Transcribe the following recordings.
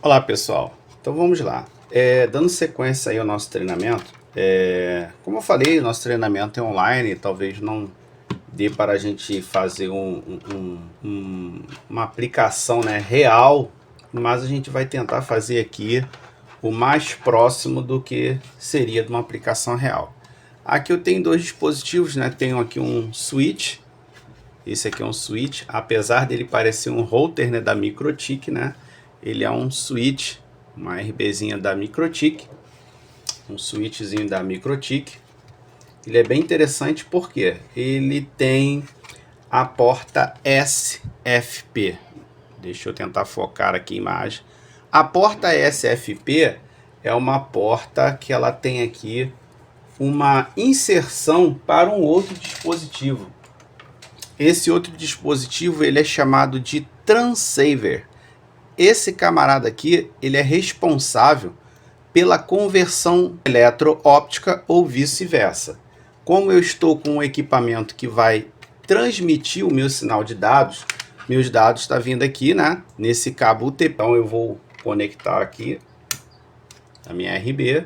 Olá pessoal, então vamos lá. Dando sequência aí ao nosso treinamento, como eu falei, o nosso treinamento é online, talvez não dê para a gente fazer uma aplicação, né, real, mas a gente vai tentar fazer aqui o mais próximo do que seria de uma aplicação real. Aqui eu tenho dois dispositivos, né? Tenho aqui um switch, esse aqui é um switch, apesar dele parecer um router, né, da MikroTik, né? Ele é um switch, uma RBzinha da MikroTik, um switchzinho da MikroTik. Ele é bem interessante porque ele tem a porta SFP. Deixa eu tentar focar aqui a imagem. A porta SFP é uma porta que ela tem aqui uma inserção para um outro dispositivo. Esse outro dispositivo ele é chamado de transceiver. Esse camarada aqui, ele é responsável pela conversão eletroóptica ou vice-versa. Como eu estou com um equipamento que vai transmitir o meu sinal de dados, meus dados estão vindo aqui, né, nesse cabo UTP. Então eu vou conectar aqui a minha RB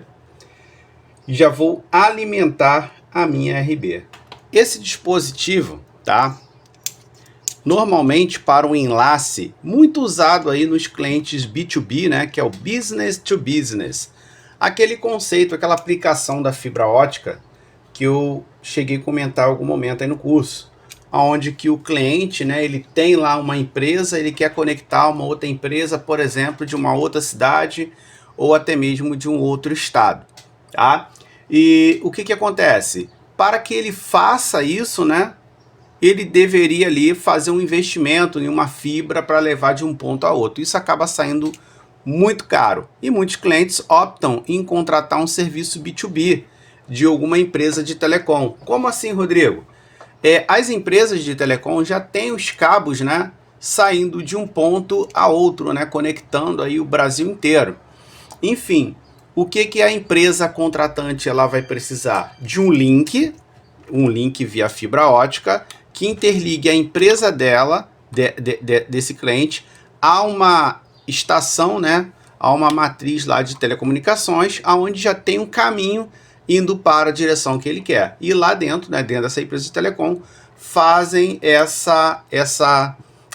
e já vou alimentar a minha RB. Esse dispositivo, tá? Normalmente para um enlace muito usado aí nos clientes B2B, né, que é o business to business. Aquele conceito, aquela aplicação da fibra ótica que eu cheguei a comentar em algum momento aí no curso, onde que o cliente, né, ele tem lá uma empresa, ele quer conectar uma outra empresa, por exemplo, de uma outra cidade ou até mesmo de um outro estado, tá? E o que acontece? Para que ele faça isso, né, ele deveria ali fazer um investimento em uma fibra para levar de um ponto a outro. Isso acaba saindo muito caro e muitos clientes optam em contratar um serviço B2B de alguma empresa de telecom. Como assim, Rodrigo? As empresas de telecom já têm os cabos, né, saindo de um ponto a outro, né, conectando aí o Brasil inteiro. Enfim, o que a empresa contratante ela vai precisar? De um link via fibra ótica, que interligue a empresa dela, desse cliente, a uma estação, né, a uma matriz lá de telecomunicações, aonde já tem um caminho indo para a direção que ele quer. E lá dentro, né, dentro dessa empresa de telecom, fazem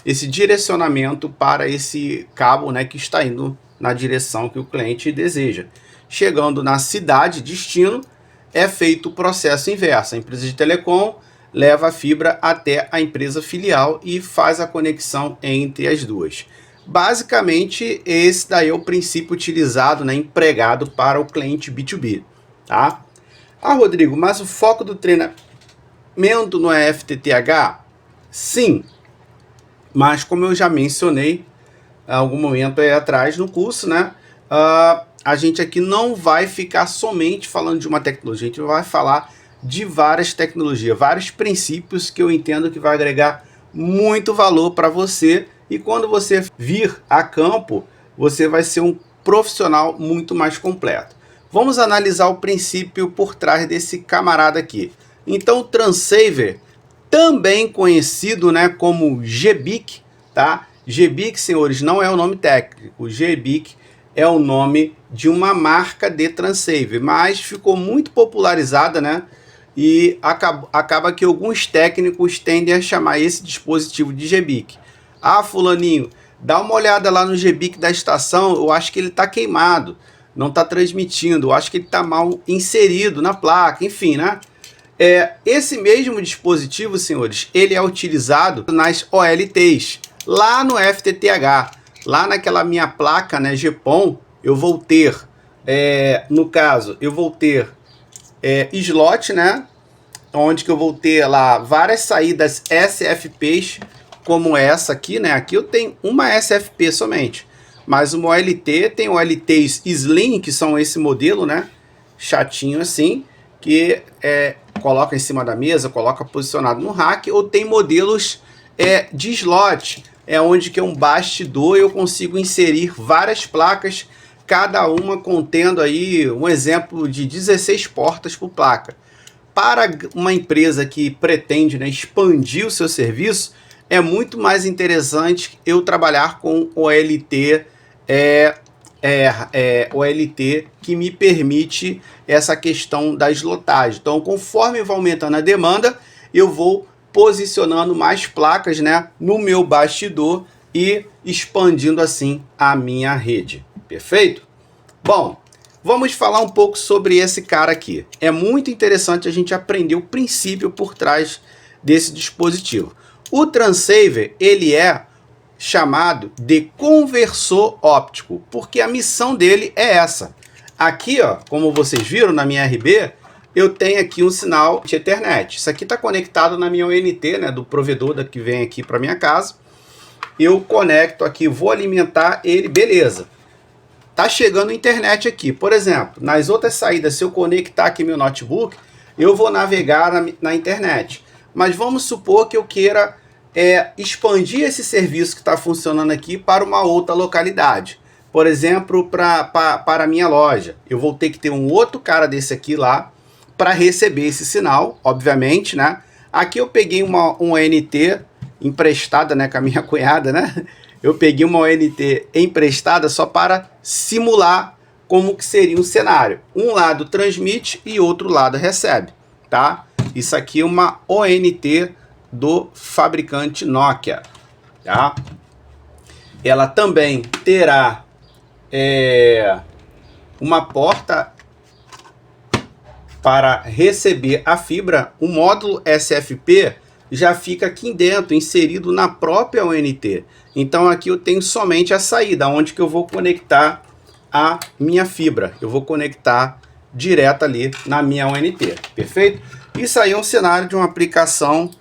esse direcionamento para esse cabo, né, que está indo na direção que o cliente deseja. Chegando na cidade destino, é feito o processo inverso. A empresa de telecom leva a fibra até a empresa filial e faz a conexão entre as duas. Basicamente, esse daí é o princípio utilizado, né, empregado para o cliente B2B. Tá? Ah, Rodrigo, mas o foco do treinamento não é FTTH? Sim, mas como eu já mencionei há algum momento aí atrás no curso, né, a gente aqui não vai ficar somente falando de uma tecnologia, a gente vai falar de várias tecnologias, vários princípios que eu entendo que vai agregar muito valor para você, e quando você vir a campo, você vai ser um profissional muito mais completo. Vamos analisar o princípio por trás desse camarada aqui. Então, o transceiver, também conhecido, né, como GBIC, tá? GBIC, senhores, não é o nome técnico. O GBIC é o nome de uma marca de transceiver, mas ficou muito popularizada, né? E acaba que alguns técnicos tendem a chamar esse dispositivo de GBIC. Ah, fulaninho, dá uma olhada lá no GBIC da estação, eu acho que ele está queimado, não está transmitindo, eu acho que ele está mal inserido na placa, enfim, né? Esse mesmo dispositivo, senhores, ele é utilizado nas OLTs, lá no FTTH, lá naquela minha placa, né, GPON, eu vou ter, no caso, eu vou ter slot, né, onde que eu vou ter lá várias saídas SFPs, como essa aqui, né, aqui eu tenho uma SFP somente, mas uma OLT, tem OLTs Slim, que são esse modelo, né, chatinho assim, que coloca em cima da mesa, coloca posicionado no rack, ou tem modelos de slot, onde que é um bastidor, eu consigo inserir várias placas, cada uma contendo aí um exemplo de 16 portas por placa. Para uma empresa que pretende, né, expandir o seu serviço, é muito mais interessante eu trabalhar com OLT OLT que me permite essa questão da slotagem. Então, conforme vai aumentando a demanda, eu vou posicionando mais placas, né, no meu bastidor e expandindo assim a minha rede. Perfeito? Bom, vamos falar um pouco sobre esse cara aqui. É muito interessante a gente aprender o princípio por trás desse dispositivo. O Transceiver, ele é chamado de conversor óptico, porque a missão dele é essa. Aqui, ó, como vocês viram na minha RB, eu tenho aqui um sinal de Ethernet. Isso aqui está conectado na minha ONT, né, do provedor que vem aqui para minha casa. Eu conecto aqui, vou alimentar ele, beleza. Tá chegando internet aqui. Por exemplo, nas outras saídas, se eu conectar aqui meu notebook, eu vou navegar na internet. Mas vamos supor que eu queira expandir esse serviço que está funcionando aqui para uma outra localidade. Por exemplo, para a minha loja. Eu vou ter que ter um outro cara desse aqui lá para receber esse sinal, obviamente, né? Aqui eu peguei uma ONT emprestada, né, com a minha cunhada, né? Eu peguei uma ONT emprestada só para simular como que seria um cenário. Um lado transmite e outro lado recebe, tá? Isso aqui é uma ONT do fabricante Nokia, tá? Ela também terá uma porta para receber a fibra. O módulo SFP já fica aqui dentro, inserido na própria ONT. Então aqui eu tenho somente a saída, onde que eu vou conectar a minha fibra. Eu vou conectar direto ali na minha ONT, perfeito? Isso aí é um cenário de uma aplicação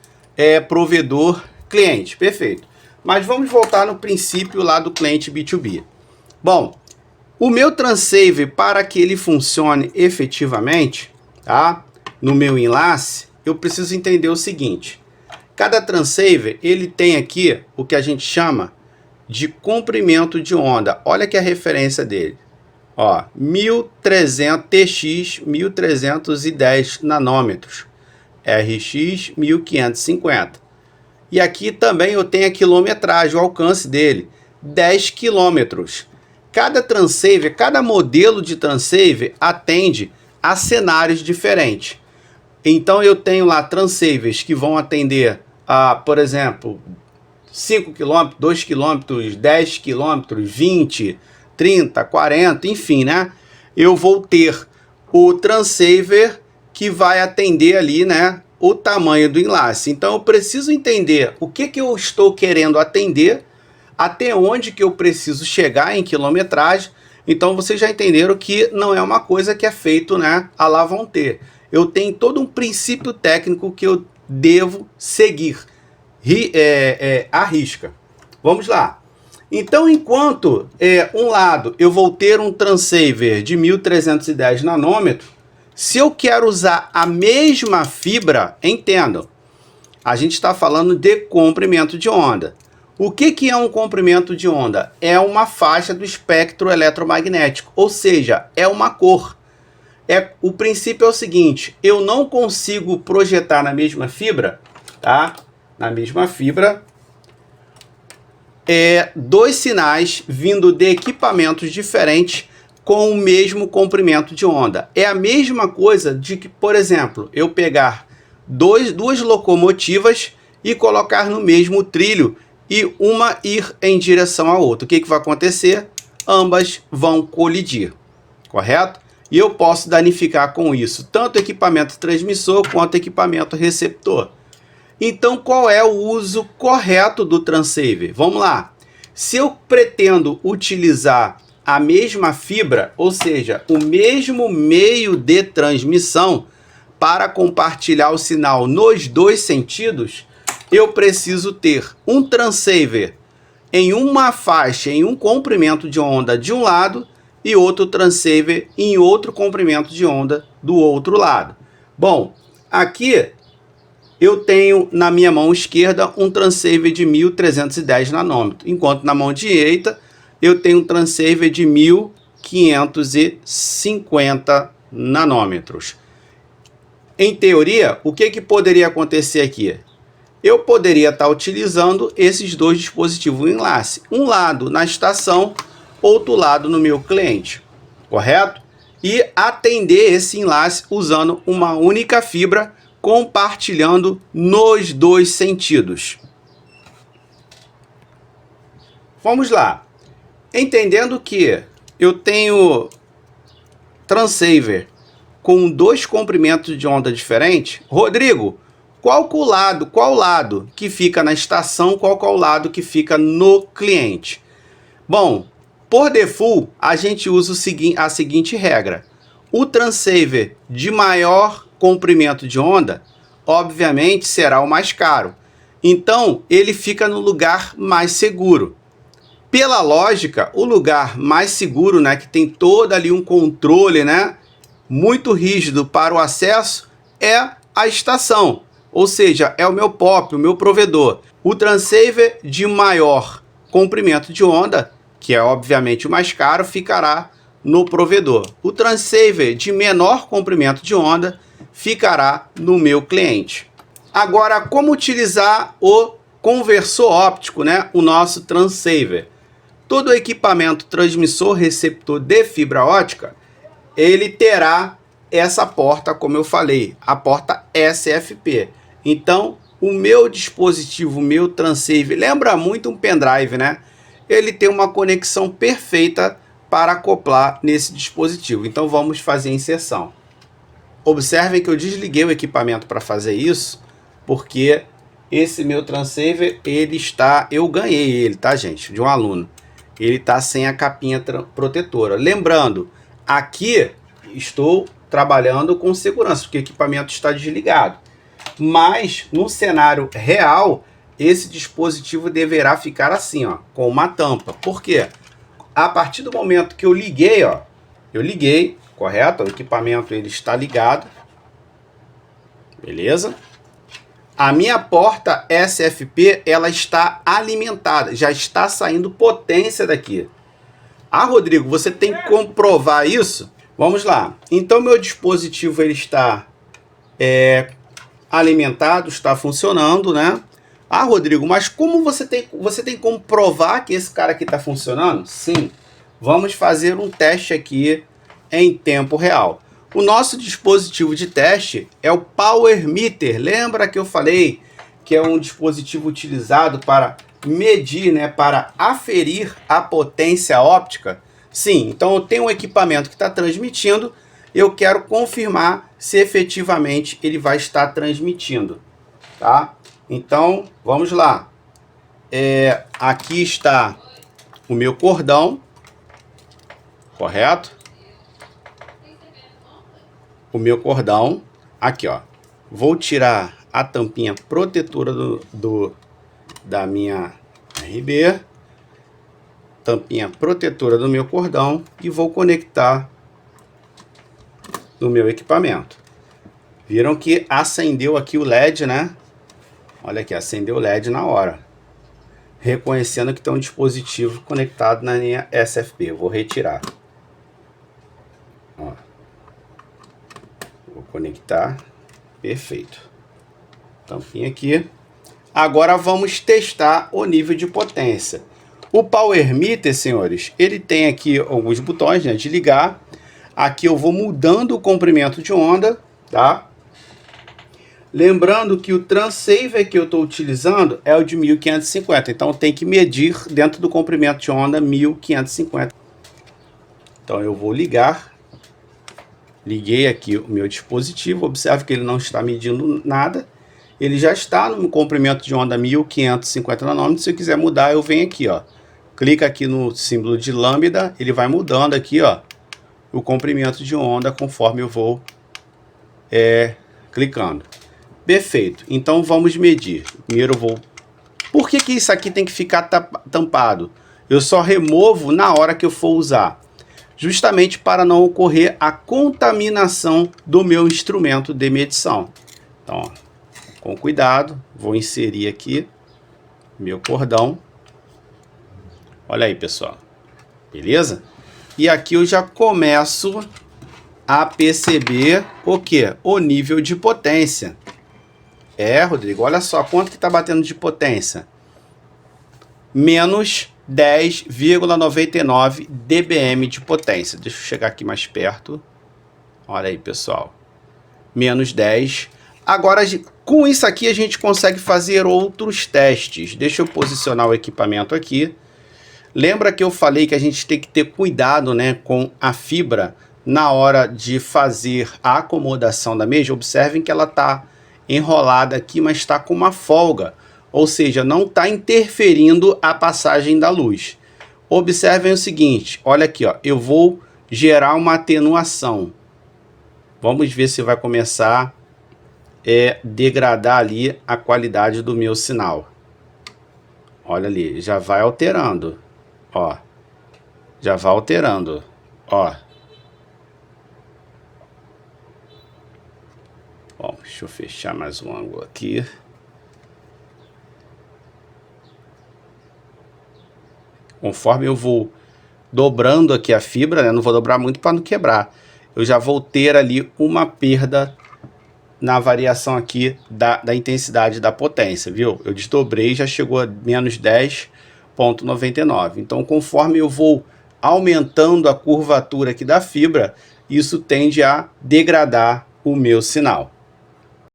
provedor cliente, perfeito. Mas vamos voltar no princípio lá do cliente B2B. Bom, o meu Transceiver, para que ele funcione efetivamente, tá? No meu enlace, eu preciso entender o seguinte. Cada Transceiver, ele tem aqui o que a gente chama de comprimento de onda. Olha aqui a referência dele. Ó, 1300 TX 1310 nanômetros. RX 1550. E aqui também eu tenho a quilometragem, o alcance dele, 10 quilômetros. Cada Transceiver, cada modelo de Transceiver atende a cenários diferentes. Então eu tenho lá Transceivers que vão atender a, por exemplo, 5 km, 2 km, 10 km, 20, 30, 40, enfim, né? Eu vou ter o Transceiver que vai atender ali, né, o tamanho do enlace. Então eu preciso entender o que eu estou querendo atender, até onde que eu preciso chegar em quilometragem. Então vocês já entenderam que não é uma coisa que é feito, né, à lá vão ter. Eu tenho todo um princípio técnico que eu devo seguir à risca. Vamos lá. Então, enquanto um lado eu vou ter um Transceiver de 1310 nanômetros, se eu quero usar a mesma fibra, entendam, a gente está falando de comprimento de onda. O que é um comprimento de onda? É uma faixa do espectro eletromagnético, ou seja, é uma cor. O princípio é o seguinte, eu não consigo projetar na mesma fibra, tá? Na mesma fibra, dois sinais vindo de equipamentos diferentes com o mesmo comprimento de onda. É a mesma coisa de que, por exemplo, eu pegar duas locomotivas e colocar no mesmo trilho e uma ir em direção à outra. O que vai acontecer? Ambas vão colidir, correto? E eu posso danificar com isso tanto o equipamento transmissor quanto o equipamento receptor. Então, qual é o uso correto do Transceiver? Vamos lá. Se eu pretendo utilizar a mesma fibra, ou seja, o mesmo meio de transmissão para compartilhar o sinal nos dois sentidos, eu preciso ter um Transceiver em uma faixa, em um comprimento de onda de um lado e outro Transceiver em outro comprimento de onda do outro lado. Bom, aqui eu tenho na minha mão esquerda um Transceiver de 1310 nanômetros, enquanto na mão direita eu tenho um Transceiver de 1550 nanômetros. Em teoria, o que poderia acontecer aqui? Eu poderia estar utilizando esses dois dispositivos em enlace. Um lado na estação, outro lado no meu cliente, correto? E atender esse enlace usando uma única fibra, compartilhando nos dois sentidos. Vamos lá. Entendendo que eu tenho transceiver com dois comprimentos de onda diferentes, Rodrigo, qual lado que fica na estação, qual é o lado que fica no cliente? Bom, por default, a gente usa a seguinte regra. O transceiver de maior comprimento de onda, obviamente, será o mais caro. Então, ele fica no lugar mais seguro. Pela lógica, o lugar mais seguro, né, que tem todo ali um controle, né, muito rígido para o acesso, é a estação. Ou seja, é o meu POP, o meu provedor. O transceiver de maior comprimento de onda, que é obviamente o mais caro, ficará no provedor. O transceiver de menor comprimento de onda ficará no meu cliente. Agora, como utilizar o conversor óptico, né? O nosso transceiver. Todo equipamento transmissor receptor de fibra ótica, ele terá essa porta, como eu falei, a porta SFP. Então, o meu dispositivo, o meu transceiver, lembra muito um pendrive, né? Ele tem uma conexão perfeita para acoplar nesse dispositivo. Então, vamos fazer a inserção. Observem que eu desliguei o equipamento para fazer isso, porque esse meu transceiver, eu ganhei ele, tá, gente? De um aluno. Ele está sem a capinha protetora. Lembrando, aqui estou trabalhando com segurança, porque o equipamento está desligado. Mas no cenário real, esse dispositivo deverá ficar assim, ó, com uma tampa. Por quê? A partir do momento que eu liguei, ó, correto? O equipamento ele está ligado. Beleza? A minha porta SFP, ela está alimentada, já está saindo potência daqui. Ah, Rodrigo, você tem que comprovar isso? Vamos lá. Então, meu dispositivo ele está alimentado, está funcionando, né? Ah, Rodrigo, mas como você tem como provar que esse cara aqui está funcionando? Sim. Vamos fazer um teste aqui em tempo real. O nosso dispositivo de teste é o Power Meter. Lembra que eu falei que é um dispositivo utilizado para medir, né, para aferir a potência óptica? Sim, então eu tenho um equipamento que está transmitindo, eu quero confirmar se efetivamente ele vai estar transmitindo, tá? Então, vamos lá. Aqui está o meu cordão, correto? O meu cordão, aqui ó, vou tirar a tampinha protetora da minha RB, tampinha protetora do meu cordão e vou conectar no meu equipamento. Viram que acendeu aqui o LED, né? Olha aqui, acendeu o LED na hora, reconhecendo que tem um dispositivo conectado na linha SFP. Eu vou retirar. Ó. Vou conectar. Perfeito. Tampinha aqui. Agora vamos testar o nível de potência. O Power Meter, senhores, ele tem aqui alguns botões, né, de ligar. Aqui eu vou mudando o comprimento de onda, tá? Lembrando que o transceiver que eu estou utilizando é o de 1550. Então tem que medir dentro do comprimento de onda 1550. Então eu vou ligar. Liguei aqui o meu dispositivo, observe que ele não está medindo nada. Ele já está no comprimento de onda 1550 nanômetros. Se eu quiser mudar, eu venho aqui, ó. Clica aqui no símbolo de lambda, ele vai mudando aqui, ó, o comprimento de onda conforme eu vou clicando. Perfeito. Então vamos medir. Primeiro eu vou... Por que isso aqui tem que ficar tampado? Eu só removo na hora que eu for usar. Justamente para não ocorrer a contaminação do meu instrumento de medição. Então, ó, com cuidado, vou inserir aqui meu cordão. Olha aí, pessoal. Beleza? E aqui eu já começo a perceber o quê? O nível de potência. Rodrigo, olha só quanto que está batendo de potência. Menos 10,99 dBm de potência. Deixa eu chegar aqui mais perto. Olha aí, pessoal. Menos 10. Agora, com isso aqui, a gente consegue fazer outros testes. Deixa eu posicionar o equipamento aqui. Lembra que eu falei que a gente tem que ter cuidado, né, com a fibra na hora de fazer a acomodação da mesma? Observem que ela está enrolada aqui, mas está com uma folga. Ou seja, não está interferindo a passagem da luz. Observem o seguinte, olha aqui, ó, eu vou gerar uma atenuação. Vamos ver se vai começar a degradar ali a qualidade do meu sinal. Olha ali, já vai alterando. Ó, já vai alterando. Ó. Bom, deixa eu fechar mais um ângulo aqui. Conforme eu vou dobrando aqui a fibra, né, não vou dobrar muito para não quebrar, eu já vou ter ali uma perda na variação aqui da intensidade da potência, viu? Eu desdobrei, já chegou a menos 10,99. Então, conforme eu vou aumentando a curvatura aqui da fibra, isso tende a degradar o meu sinal.